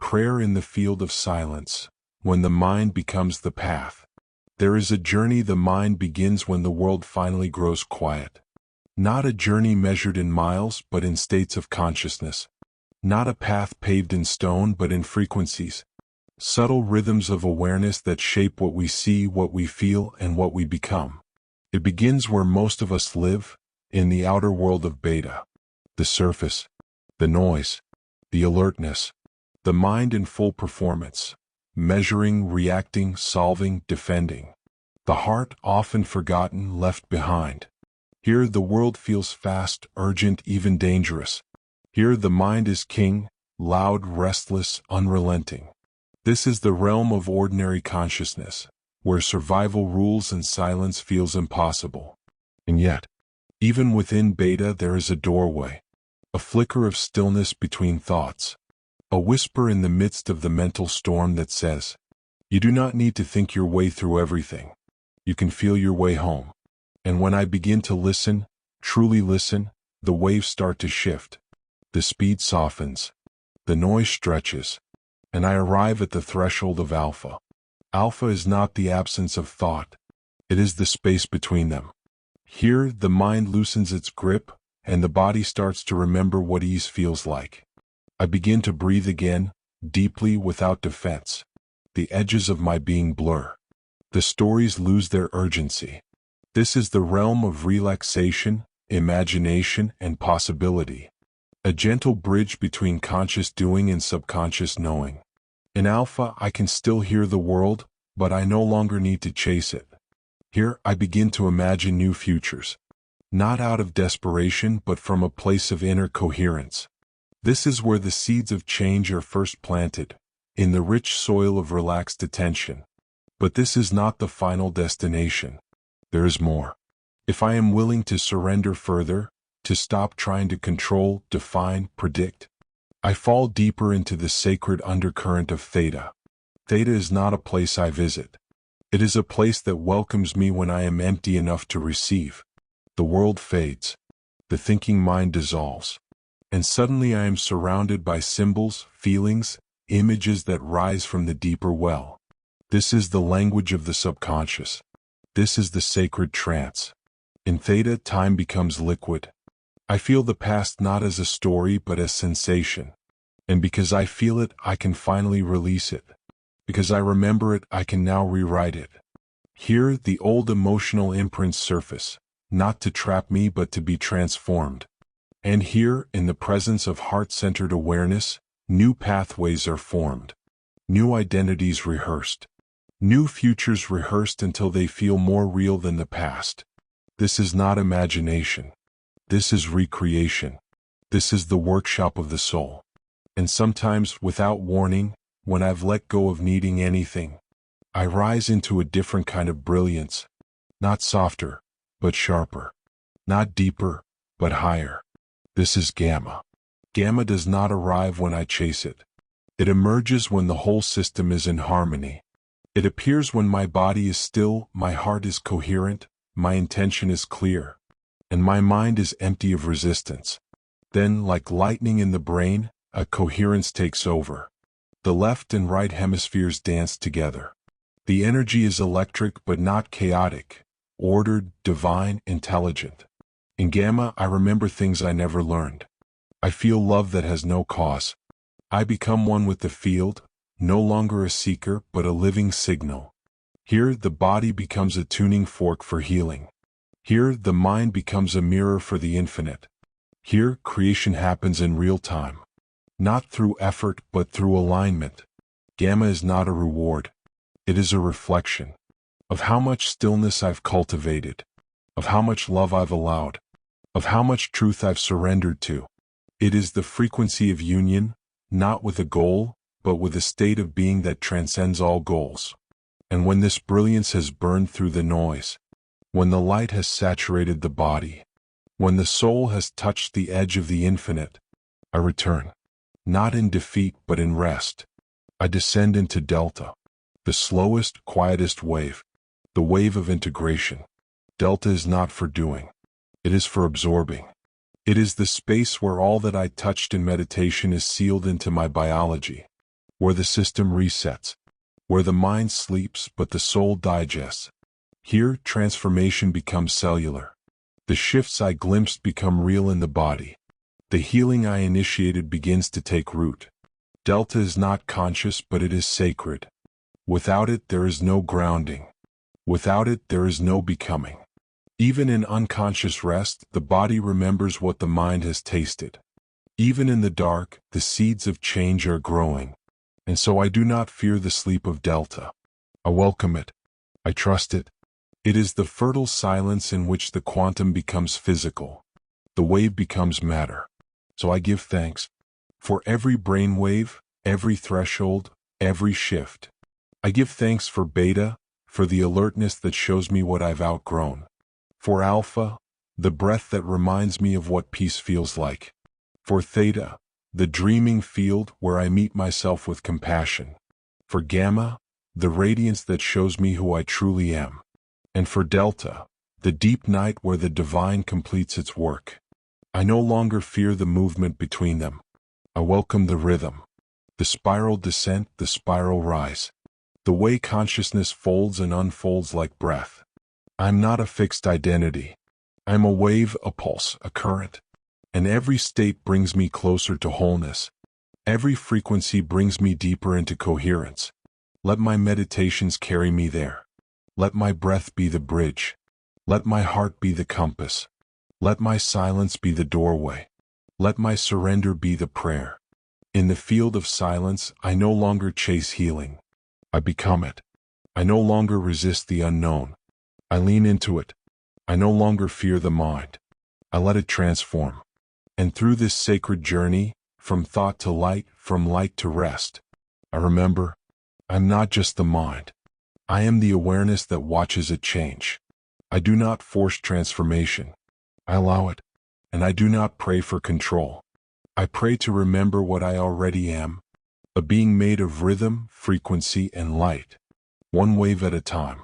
prayer in the field of silence, when the mind becomes the path. There is a journey the mind begins when the world finally grows quiet. Not a journey measured in miles but in states of consciousness. Not a path paved in stone but in frequencies. Subtle rhythms of awareness that shape what we see, what we feel, and what we become. It begins where most of us live, in the outer world of beta. The surface, the noise, the alertness, the mind in full performance, measuring, reacting, solving, defending. The heart often forgotten, left behind. Here the world feels fast, urgent, even dangerous. Here the mind is king, loud, restless, unrelenting. This is the realm of ordinary consciousness, where survival rules and silence feels impossible. And yet, even within beta there is a doorway, a flicker of stillness between thoughts, a whisper in the midst of the mental storm that says, you do not need to think your way through everything. You can feel your way home. And when I begin to listen, truly listen, the waves start to shift. The speed softens. The noise stretches. And I arrive at the threshold of alpha. Alpha is not the absence of thought. It is the space between them. Here, the mind loosens its grip, and the body starts to remember what ease feels like. I begin to breathe again, deeply, without defense. The edges of my being blur. The stories lose their urgency. This is the realm of relaxation, imagination, and possibility. A gentle bridge between conscious doing and subconscious knowing. In alpha, I can still hear the world, but I no longer need to chase it. Here, I begin to imagine new futures. Not out of desperation, but from a place of inner coherence. This is where the seeds of change are first planted, in the rich soil of relaxed attention. But this is not the final destination. There is more. If I am willing to surrender further, to stop trying to control, define, predict, I fall deeper into the sacred undercurrent of theta. Theta is not a place I visit. It is a place that welcomes me when I am empty enough to receive. The world fades. The thinking mind dissolves. And suddenly I am surrounded by symbols, feelings, images that rise from the deeper well. This is the language of the subconscious. This is the sacred trance. In theta, time becomes liquid. I feel the past not as a story but as sensation. And because I feel it, I can finally release it. Because I remember it, I can now rewrite it. Here, the old emotional imprints surface, not to trap me but to be transformed. And here, in the presence of heart-centered awareness, new pathways are formed. New identities rehearsed. New futures rehearsed until they feel more real than the past. This is not imagination. This is recreation. This is the workshop of the soul. And sometimes, without warning, when I've let go of needing anything, I rise into a different kind of brilliance. Not softer, but sharper. Not deeper, but higher. This is gamma. Gamma does not arrive when I chase it. It emerges when the whole system is in harmony. It appears when my body is still, my heart is coherent, my intention is clear, and my mind is empty of resistance. Then, like lightning in the brain, a coherence takes over. The left and right hemispheres dance together. The energy is electric but not chaotic, ordered, divine, intelligent. In gamma, I remember things I never learned. I feel love that has no cause. I become one with the field, no longer a seeker but a living signal. Here, the body becomes a tuning fork for healing. Here, the mind becomes a mirror for the infinite. Here, creation happens in real time. Not through effort, but through alignment. Gamma is not a reward. It is a reflection of how much stillness I've cultivated, of how much love I've allowed, of how much truth I've surrendered to. It is the frequency of union, not with a goal, but with a state of being that transcends all goals. And when this brilliance has burned through the noise, when the light has saturated the body, when the soul has touched the edge of the infinite, I return, not in defeat but in rest. I descend into delta, the slowest, quietest wave, the wave of integration. Delta is not for doing. It is for absorbing. It is the space where all that I touched in meditation is sealed into my biology. where the system resets, where the mind sleeps but the soul digests. Here, transformation becomes cellular. The shifts I glimpsed become real in the body. The healing I initiated begins to take root. Delta is not conscious, but it is sacred. Without it, there is no grounding. Without it, there is no becoming. Even in unconscious rest, the body remembers what the mind has tasted. Even in the dark, the seeds of change are growing. And so I do not fear the sleep of Delta. I welcome it. I trust it. It is the fertile silence in which the quantum becomes physical. The wave becomes matter. So I give thanks for every brainwave, every threshold, every shift. I give thanks for beta, for the alertness that shows me what I've outgrown. For alpha, the breath that reminds me of what peace feels like. For theta, the dreaming field where I meet myself with compassion. For gamma, the radiance that shows me who I truly am. And for delta, the deep night where the divine completes its work. I no longer fear the movement between them. I welcome the rhythm. The spiral descent, the spiral rise. The way consciousness folds and unfolds like breath. I'm not a fixed identity. I'm a wave, a pulse, a current. And every state brings me closer to wholeness. Every frequency brings me deeper into coherence. Let my meditations carry me there. Let my breath be the bridge. Let my heart be the compass. Let my silence be the doorway. Let my surrender be the prayer. In the field of silence, I no longer chase healing. I become it. I no longer resist the unknown. I lean into it. I no longer fear the mind. I let it transform. And through this sacred journey, from thought to light, from light to rest, I remember, I'm not just the mind. I am the awareness that watches it change. I do not force transformation. I allow it. And I do not pray for control. I pray to remember what I already am, a being made of rhythm, frequency, and light, one wave at a time.